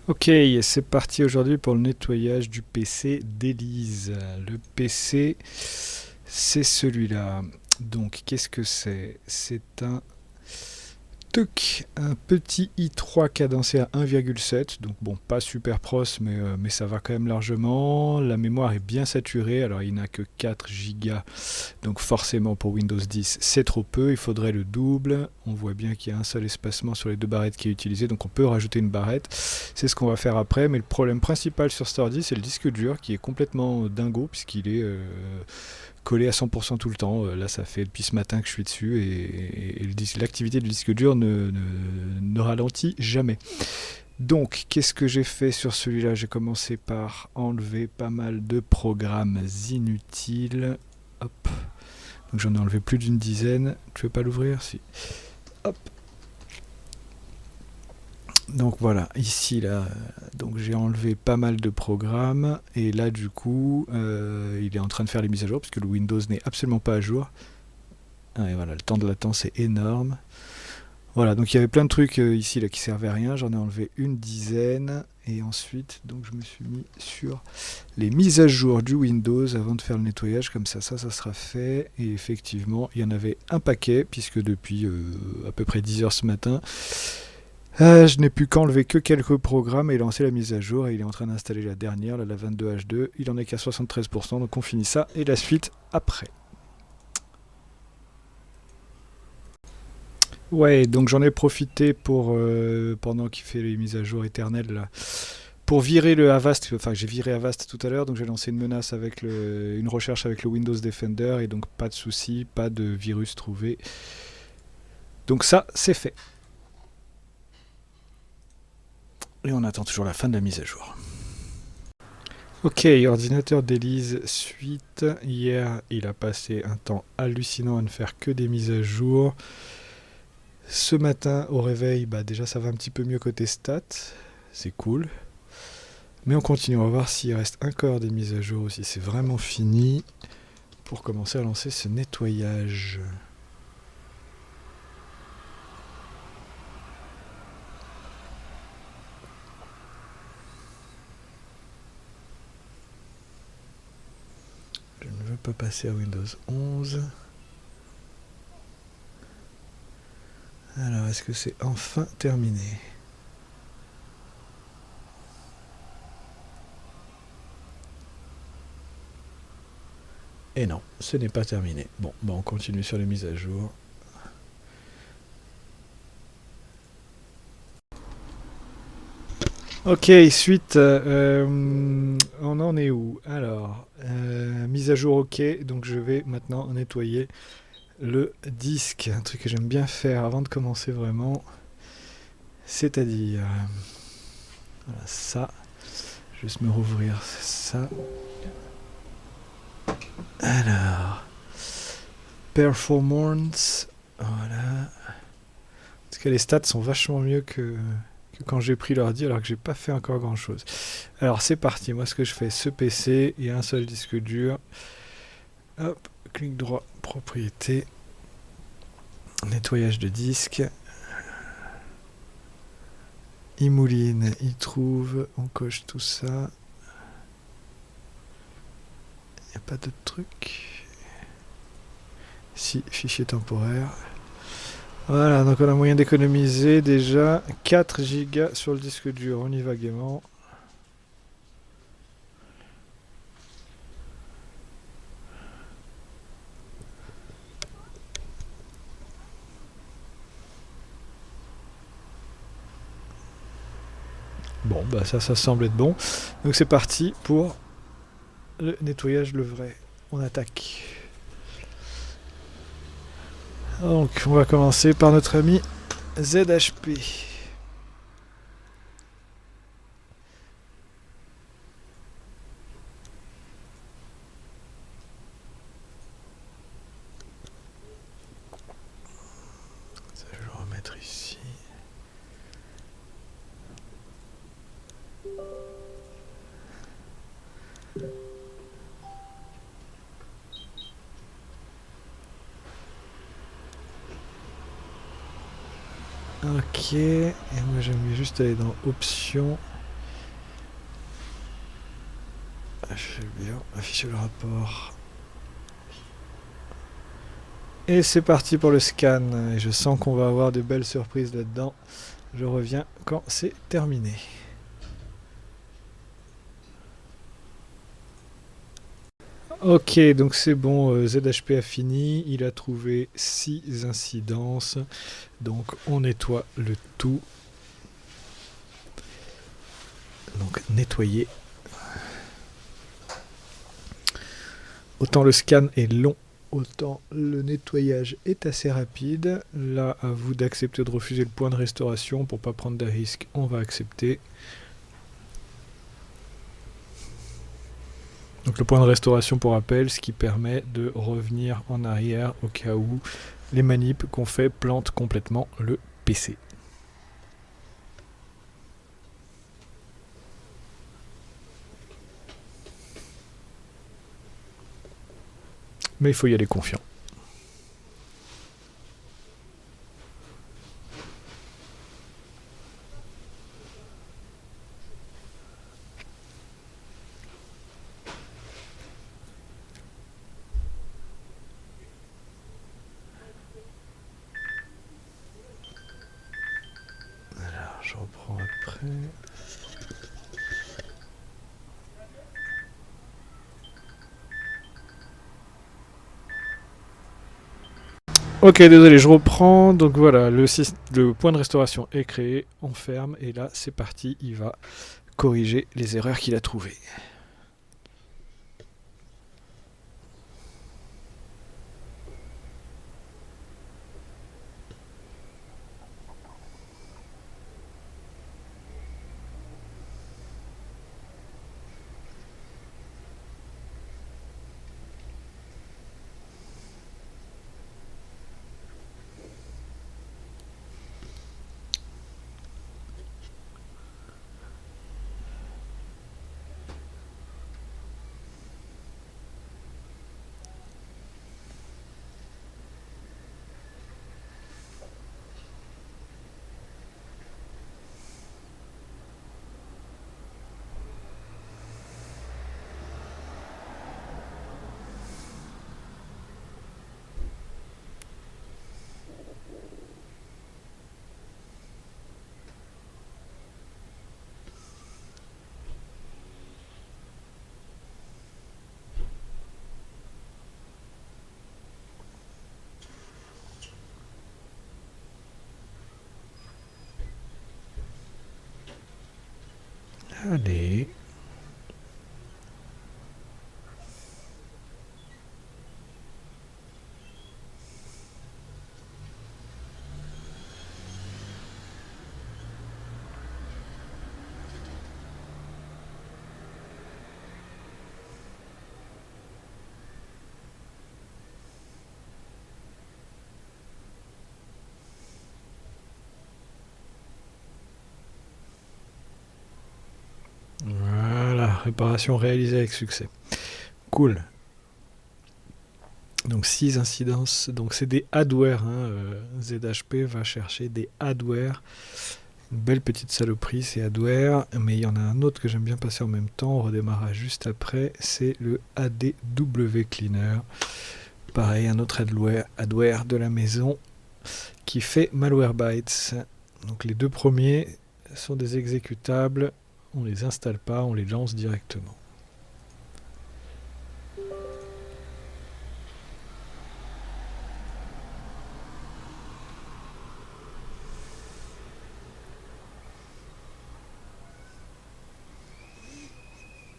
Ok, c'est parti aujourd'hui pour le nettoyage du PC d'Elise. Le PC, c'est celui-là. Donc, qu'est-ce que c'est? C'est un petit i3 cadencé à 1,7. Donc, bon, pas super pros, mais ça va quand même largement. La mémoire est bien saturée. Alors, il n'a que 4 Go. Donc, forcément, pour Windows 10, c'est trop peu. Il faudrait le double. On voit bien qu'il y a un seul espacement sur les deux barrettes qui est utilisé. Donc, on peut rajouter une barrette. C'est ce qu'on va faire après, mais le problème principal sur cet ordi, c'est le disque dur qui est complètement dingo puisqu'il est collé à 100% tout le temps. Là, ça fait depuis ce matin que je suis dessus et l'activité du disque dur ne ralentit jamais. Donc, qu'est-ce que j'ai fait sur celui-là? J'ai commencé par enlever pas mal de programmes inutiles. Hop. Donc, j'en ai enlevé plus d'une dizaine. Tu veux pas l'ouvrir? Si. Hop. Donc voilà, ici là, donc j'ai enlevé pas mal de programmes et là du coup, il est en train de faire les mises à jour parce que le Windows n'est absolument pas à jour. Ah, et voilà, le temps de latence est énorme. Voilà, donc il y avait plein de trucs ici là qui servaient à rien. J'en ai enlevé une dizaine et ensuite, donc je me suis mis sur les mises à jour du Windows avant de faire le nettoyage. Comme ça sera fait. Et effectivement, il y en avait un paquet puisque depuis à peu près 10 heures ce matin. Je n'ai pu qu'enlever que quelques programmes et lancer la mise à jour. Et il est en train d'installer la dernière, la 22H2. Il en est qu'à 73%, donc on finit ça et la suite après. Ouais, donc j'en ai profité pour, pendant qu'il fait les mises à jour éternelles, là, pour virer le Avast. Enfin, j'ai viré Avast tout à l'heure, donc j'ai lancé une menace avec une recherche avec le Windows Defender, et donc pas de souci, pas de virus trouvé. Donc ça, c'est fait. Et on attend toujours la fin de la mise à jour. Ok, ordinateur d'Elise, suite. Hier, il a passé un temps hallucinant à ne faire que des mises à jour. Ce matin, au réveil, bah déjà ça va un petit peu mieux côté stats. C'est cool. Mais on continue, on va voir s'il reste encore des mises à jour ou si c'est vraiment fini pour commencer à lancer ce nettoyage. Je ne veux pas passer à Windows 11. Alors, est-ce que c'est enfin terminé? Et non, ce n'est pas terminé. Bon, bah on continue sur les mises à jour. Ok, suite, on en est où? Alors, mise à jour ok, donc je vais maintenant nettoyer le disque. Un truc que j'aime bien faire avant de commencer vraiment, c'est-à-dire, voilà ça, je vais juste me rouvrir ça. Alors, performance, voilà. En tout cas, les stats sont vachement mieux que quand j'ai pris l'ordi alors que j'ai pas fait encore grand chose. Alors c'est parti, moi ce que je fais, ce PC, il y a un seul disque dur. Hop, clic droit, propriété, nettoyage de disque. Il mouline, il trouve, on coche tout ça. Il n'y a pas d'autre truc. Si, fichier temporaire. Voilà, donc on a moyen d'économiser déjà 4 Go sur le disque dur, on y va gaiement. Bon, bah ça semble être bon. Donc c'est parti pour le nettoyage le vrai. On attaque. Donc on va commencer par notre ami ZHP. Ça, je vais le remettre ici. Ok, et moi j'aime juste aller dans Options, Je vais bien afficher le rapport. Et c'est parti pour le scan. Et je sens qu'on va avoir de belles surprises là-dedans. Je reviens quand c'est terminé. Ok, donc c'est bon, ZHP a fini, il a trouvé 6 incidences, donc on nettoie le tout. Donc nettoyer. Autant le scan est long, autant le nettoyage est assez rapide. Là, à vous d'accepter de refuser le point de restauration pour pas prendre de risques, on va accepter. Donc le point de restauration pour rappel, ce qui permet de revenir en arrière au cas où les manips qu'on fait plantent complètement le PC. Mais il faut y aller confiant. Alors je reprends après. Ok, désolé, je reprends. Donc voilà, le point de restauration est créé, on ferme, et là c'est parti, il va corriger les erreurs qu'il a trouvées. Allez. Voilà, réparation réalisée avec succès. Cool. Donc 6 incidences, donc c'est des adware, hein, ZHP va chercher des adware. Une belle petite saloperie, c'est adware, mais il y en a un autre que j'aime bien passer en même temps, on redémarrera juste après, c'est le ADW Cleaner. Pareil, un autre adware de la maison qui fait Malwarebytes. Donc les deux premiers sont des exécutables, on les installe pas, on les lance directement.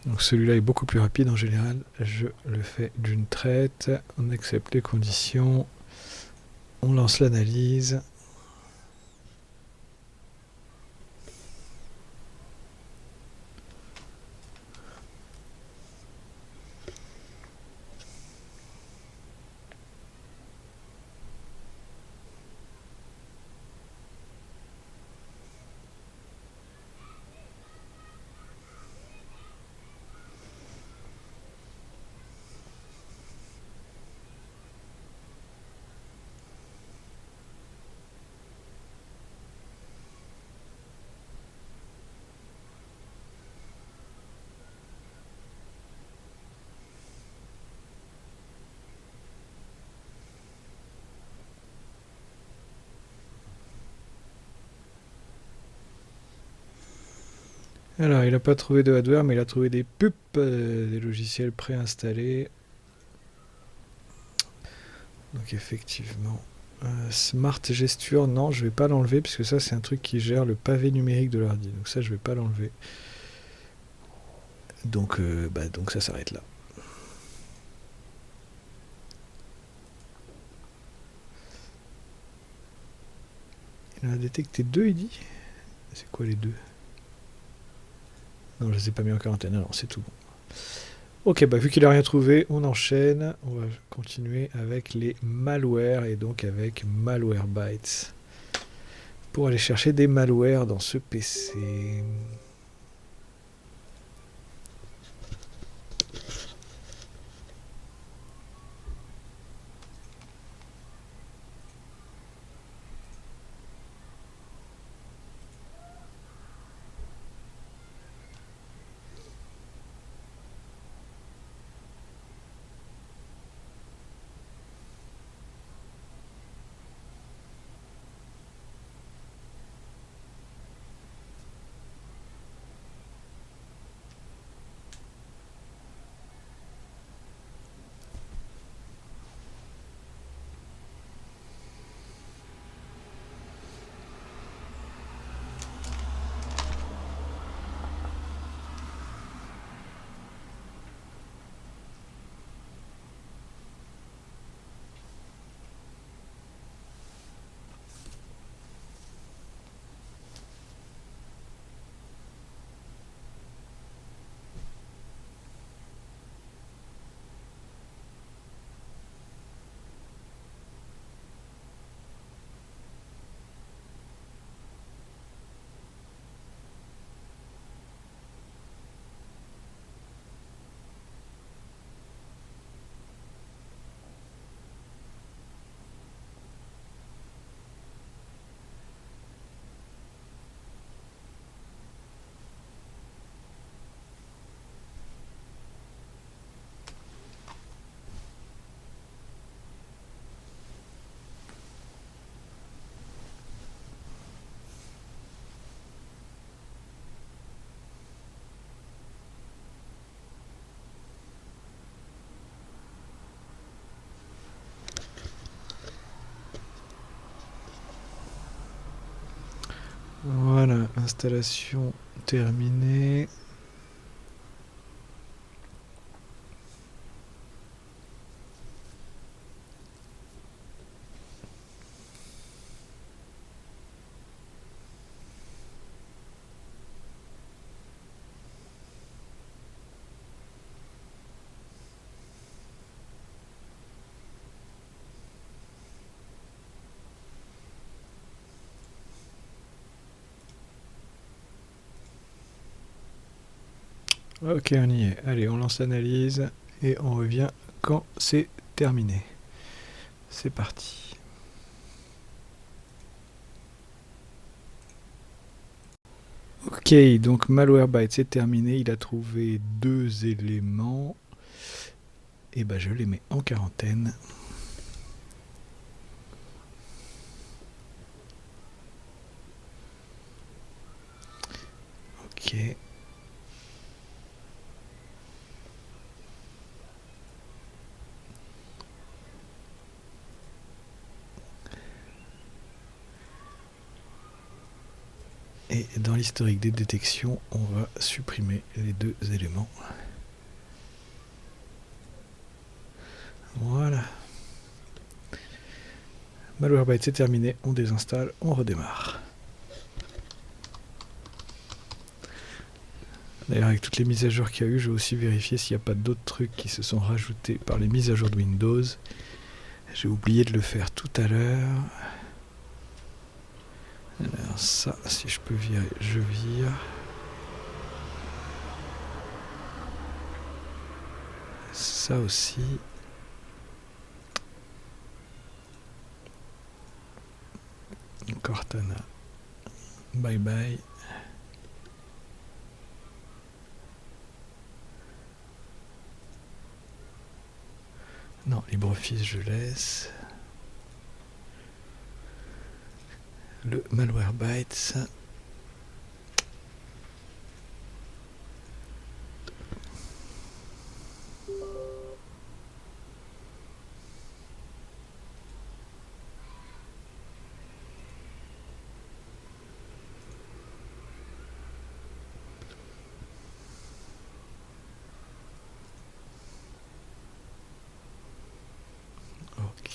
Donc celui-là est beaucoup plus rapide en général. Je le fais d'une traite. On accepte les conditions. On lance l'analyse. Alors, il n'a pas trouvé de hardware, mais il a trouvé des pubs, des logiciels préinstallés. Donc effectivement, Smart Gesture, non, je vais pas l'enlever puisque ça c'est un truc qui gère le pavé numérique de l'ordi. Donc ça je vais pas l'enlever. Donc ça s'arrête là. Il en a détecté deux, il dit. C'est quoi les deux? Non, je les ai pas mis en quarantaine. Non, c'est tout bon. Ok, bah vu qu'il a rien trouvé, on enchaîne. On va continuer avec les malwares et donc avec Malwarebytes pour aller chercher des malwares dans ce PC. Voilà, installation terminée. Ok, on y est. Allez, on lance l'analyse et on revient quand c'est terminé. C'est parti. Ok, donc Malwarebytes c'est terminé. Il a trouvé deux éléments. Et ben je les mets en quarantaine. Ok. Et dans l'historique des détections, on va supprimer les deux éléments. Voilà. Malwarebytes c'est terminé, on désinstalle, on redémarre. D'ailleurs, avec toutes les mises à jour qu'il y a eu, je vais aussi vérifier s'il n'y a pas d'autres trucs qui se sont rajoutés par les mises à jour de Windows. J'ai oublié de le faire tout à l'heure. Alors ça, si je peux virer, je vire. Ça aussi. Cortana. Bye bye. Non, LibreOffice, je laisse. Le Malwarebytes.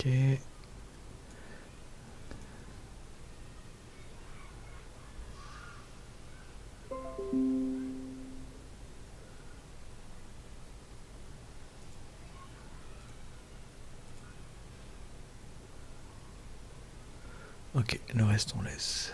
Ok. Ok, le reste on laisse.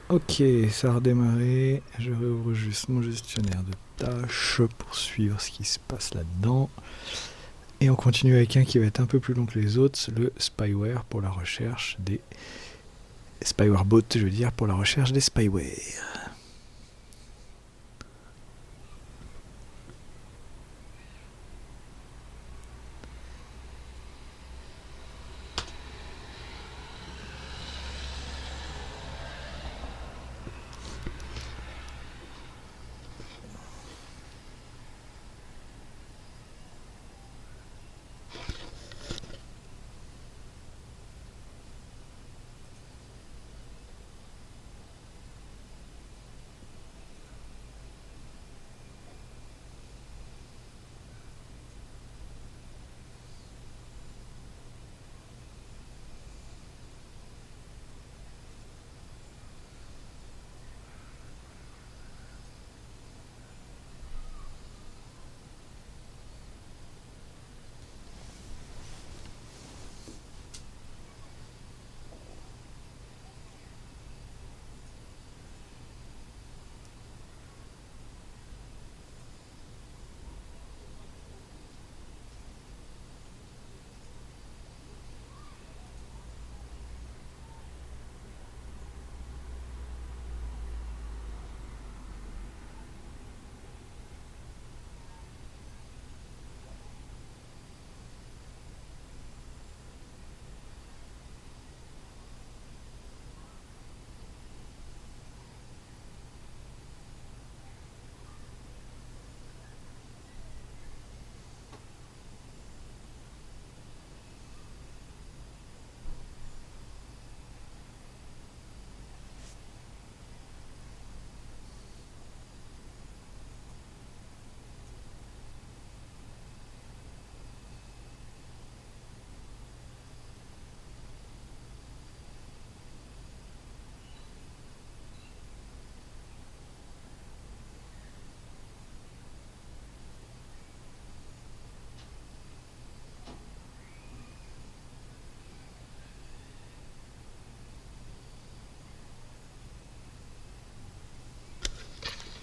Ok, ça a redémarré. Je réouvre juste mon gestionnaire de tâches pour suivre ce qui se passe là-dedans. Et on continue avec un qui va être un peu plus long que les autres, le spyware pour la recherche des... Spyware bot, je veux dire, pour la recherche des spyware.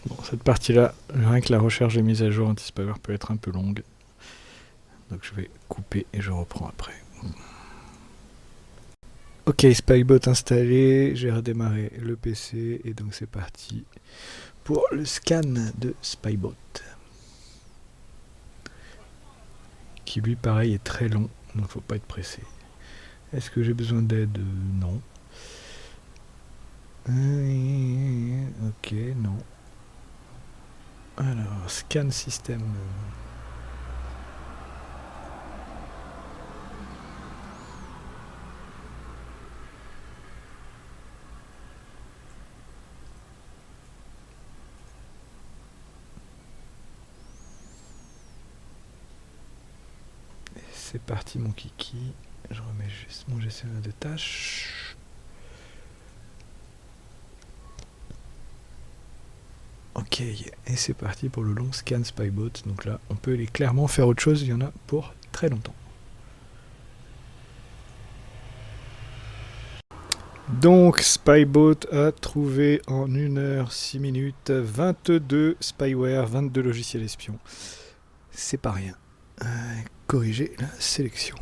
Bon, cette partie-là, rien que la recherche des mises à jour anti-spyware peut être un peu longue. Donc je vais couper et je reprends après. Ok, Spybot installé, j'ai redémarré le PC et donc c'est parti pour le scan de Spybot. Qui lui pareil est très long, donc faut pas être pressé. Est-ce que j'ai besoin d'aide? Non. Ok, non. Alors, scan système. C'est parti mon kiki. Je remets juste mon gestionnaire de tâches. Ok, et c'est parti pour le long scan Spybot. Donc là, on peut aller clairement faire autre chose, il y en a pour très longtemps. Donc Spybot a trouvé en 1 heure 6 minutes 22 spyware, 22 logiciels espions. C'est pas rien. Corriger la sélection.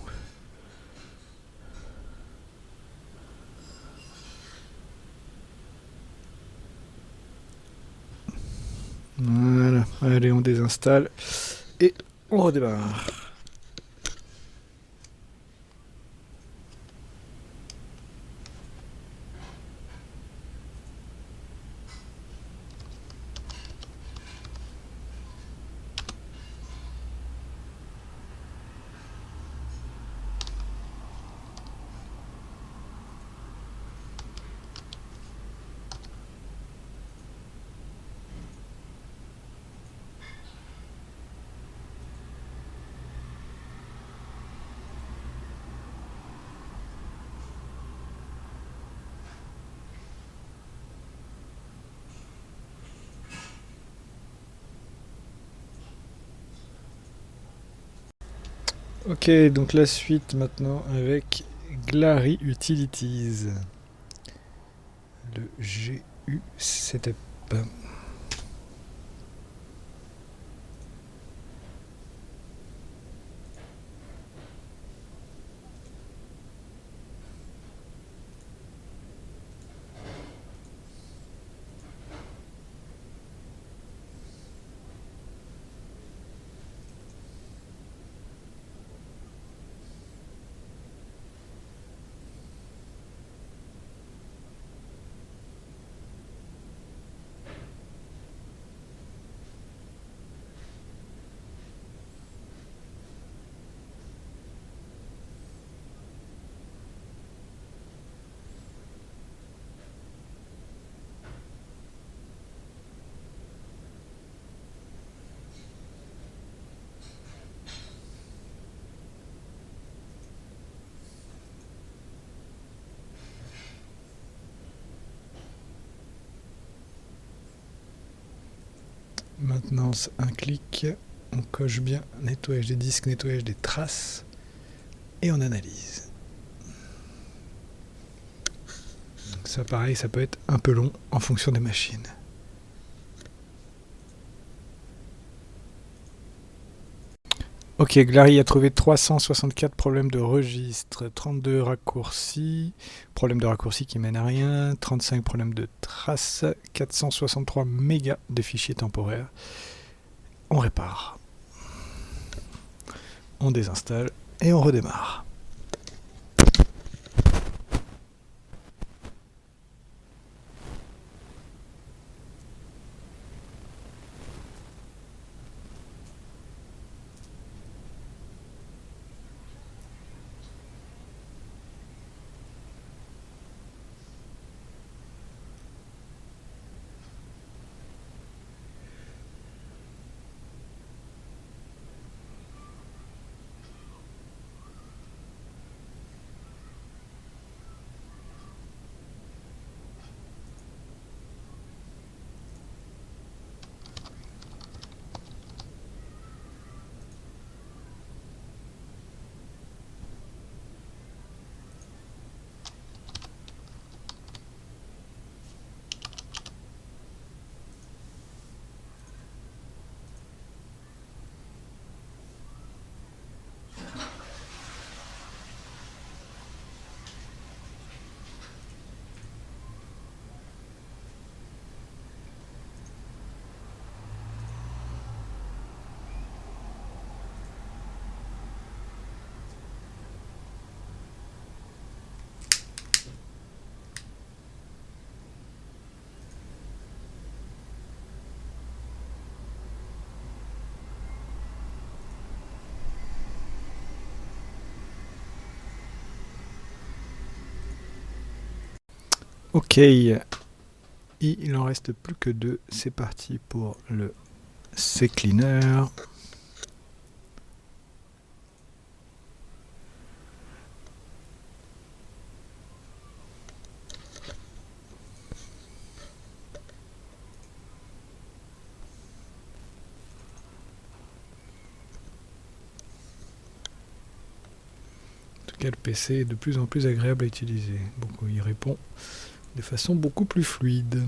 Voilà, allez on désinstalle et on redémarre. Ok, donc la suite maintenant avec Glary Utilities. Le GU Setup. Maintenance, un clic, on coche bien nettoyage des disques, nettoyage des traces et on analyse. Donc ça pareil, ça peut être un peu long en fonction des machines. Ok, Glary a trouvé 364 problèmes de registre, 32 raccourcis, problèmes de raccourcis qui mènent à rien, 35 problèmes de traces, 463 mégas de fichiers temporaires. On répare. On désinstalle et on redémarre. Ok, il en reste plus que 2, c'est parti pour le CCleaner. tout cas, le PC est de plus en plus agréable à utiliser. Bon, il répond de façon beaucoup plus fluide.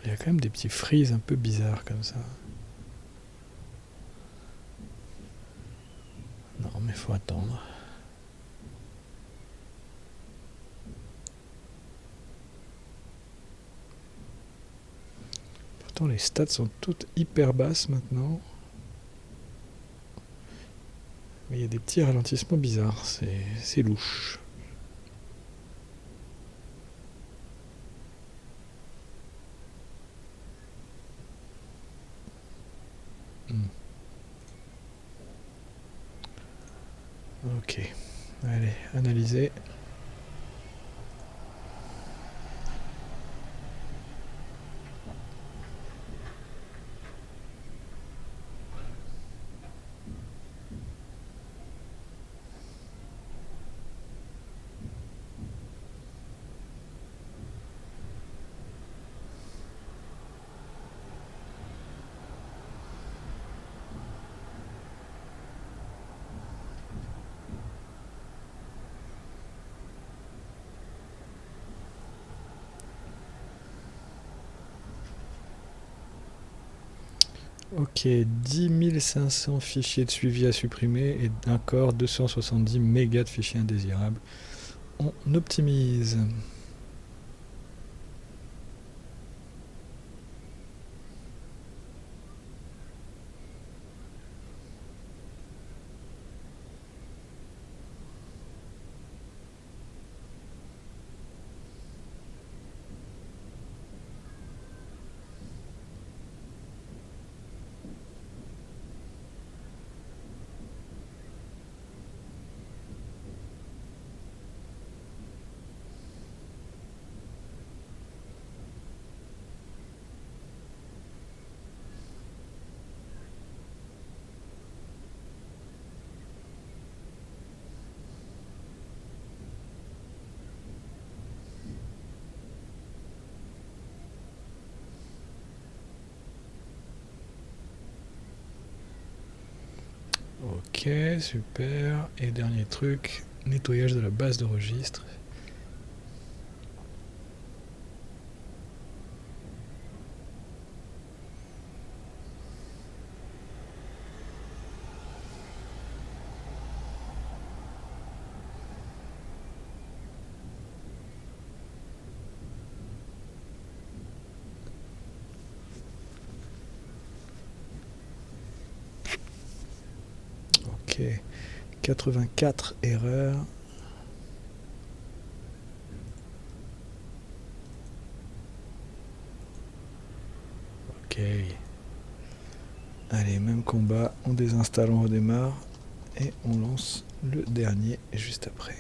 Il y a quand même des petits freezes un peu bizarres comme ça. Non, mais faut attendre. Pourtant, les stats sont toutes hyper basses maintenant. Mais il y a des petits ralentissements bizarres. C'est louche. Ok. Allez, analyser. Ok, 10 500 fichiers de suivi à supprimer et encore 270 mégas de fichiers indésirables. On optimise. Ok, super. Et dernier truc, nettoyage de la base de registre. Ok, 84 erreurs. Ok. Allez, même combat, on désinstalle, on redémarre et on lance le dernier juste après.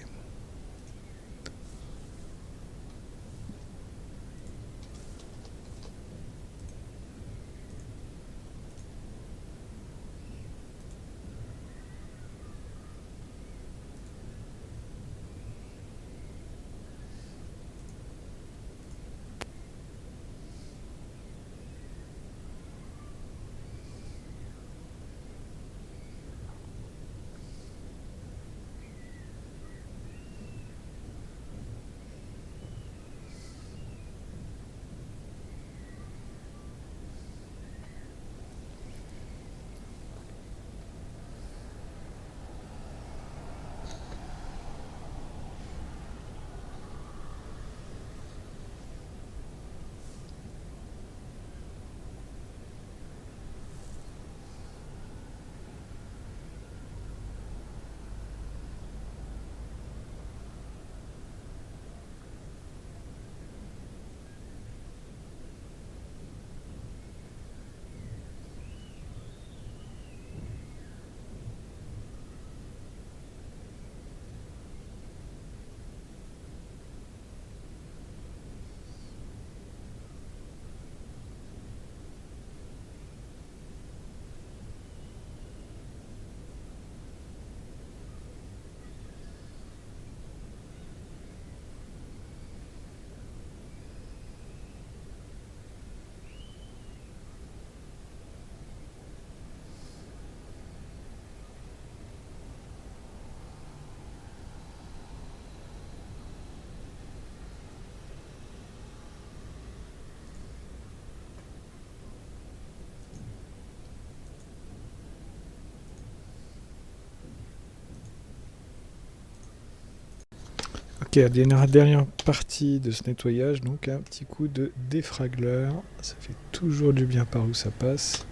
Ok, dernière partie de ce nettoyage, donc un petit coup de défragleur. Ça fait toujours du bien par où ça passe.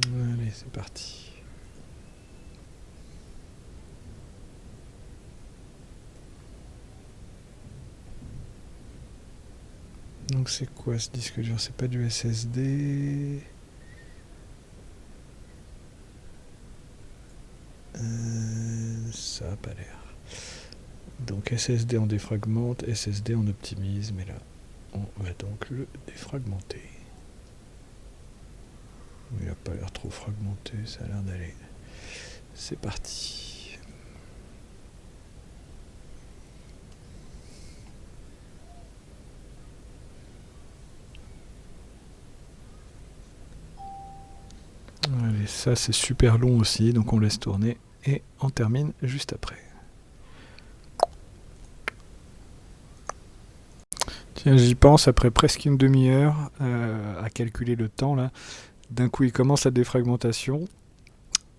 Allez, c'est parti. Donc c'est quoi ce disque dur? C'est pas du SSD. Ça a pas l'air. Donc SSD on défragmente, SSD on optimise, mais là on va donc le défragmenter. Il n'a pas l'air trop fragmenté, ça a l'air d'aller. C'est parti. Allez, ça c'est super long aussi, donc on laisse tourner et on termine juste après. Tiens, j'y pense après presque une demi-heure à calculer le temps là. D'un coup, il commence la défragmentation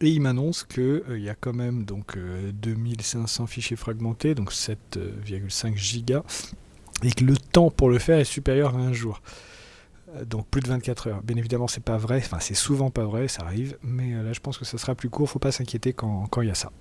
et il m'annonce qu'il y a quand même donc 2500 fichiers fragmentés, donc 7,5 gigas, et que le temps pour le faire est supérieur à un jour. Donc plus de 24 heures. Bien évidemment, c'est pas vrai, enfin c'est souvent pas vrai, ça arrive, mais là je pense que ça sera plus court, faut pas s'inquiéter quand il y a ça.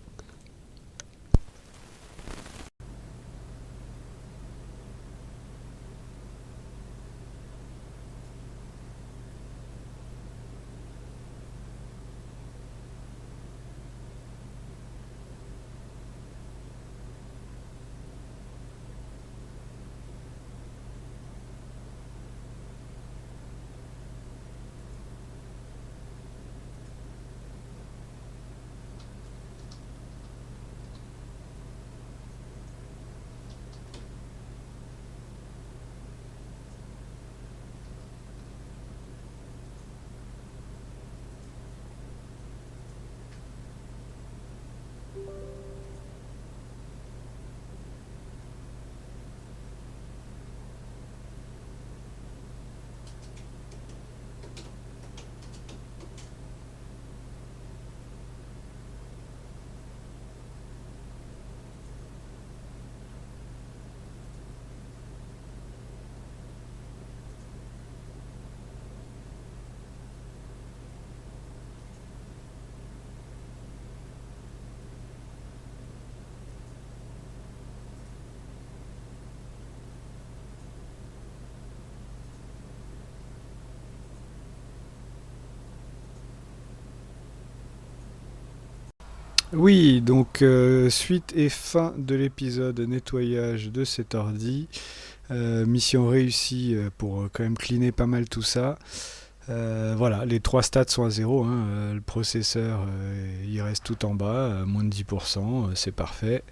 Oui, donc suite et fin de l'épisode nettoyage de cet ordi. Mission réussie pour quand même cleaner pas mal tout ça. Voilà, les trois stats sont à zéro, hein. Le processeur il reste tout en bas, moins de 10%, c'est parfait.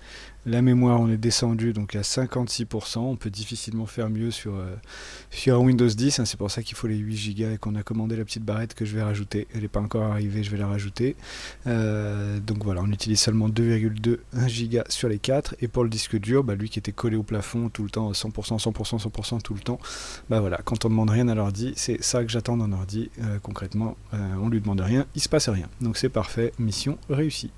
La mémoire on est descendu donc à 56%, on peut difficilement faire mieux sur un Windows 10, hein. C'est pour ça qu'il faut les 8 Go et qu'on a commandé la petite barrette que je vais rajouter. Elle n'est pas encore arrivée, je vais la rajouter. Donc voilà, on utilise seulement 2,2 Go sur les 4. Et pour le disque dur, bah, lui qui était collé au plafond tout le temps, 100%, 100%, 100% tout le temps, bah voilà, quand on demande rien à l'ordi, c'est ça que j'attends d'un ordi. Concrètement, on lui demande rien, il se passe rien. Donc c'est parfait, mission réussie.